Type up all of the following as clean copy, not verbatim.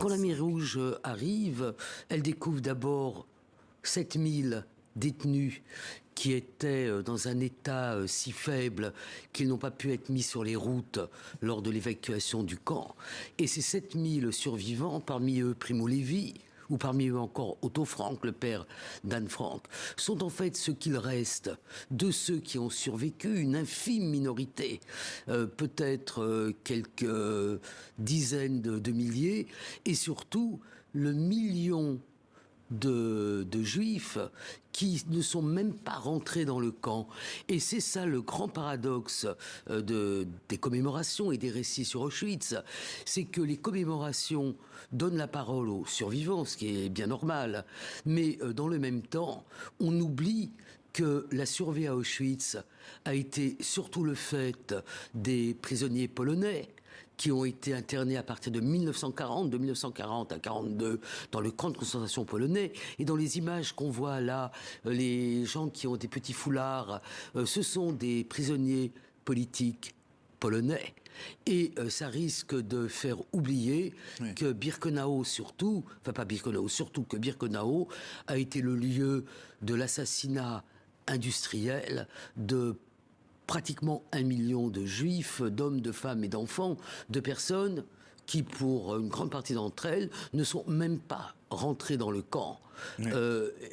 Quand la mer Rouge arrive, elle découvre d'abord 7000 détenus qui étaient dans un état si faible qu'ils n'ont pas pu être mis sur les routes lors de l'évacuation du camp. Et ces 7000 survivants, parmi eux Primo Levi, ou parmi eux encore Otto Frank, le père d'Anne Frank, sont en fait ce qu'il reste de ceux qui ont survécu, une infime minorité, peut-être quelques dizaines de milliers, et surtout le million de juifs qui ne sont même pas rentrés dans le camp. Et c'est ça le grand paradoxe des commémorations et des récits sur Auschwitz, c'est que les commémorations donnent la parole aux survivants, ce qui est bien normal, mais dans le même temps, on oublie que la survie à Auschwitz a été surtout le fait des prisonniers polonais qui ont été internés à partir de 1940 à 1942 dans le camp de concentration polonais. Et dans les images qu'on voit là, les gens qui ont des petits foulards, ce sont des prisonniers politiques polonais. Et ça risque de faire oublier que Birkenau surtout, enfin pas Birkenau, surtout que Birkenau a été le lieu de l'assassinat industriel de pratiquement 1 million de juifs, d'hommes, de femmes et d'enfants, de personnes qui, pour une grande partie d'entre elles, ne sont même pas rentrées dans le camp,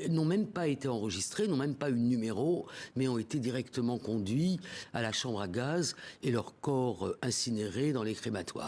n'ont même pas été enregistrées, n'ont même pas eu de numéro, mais ont été directement conduits à la chambre à gaz et leurs corps incinérés dans les crématoires.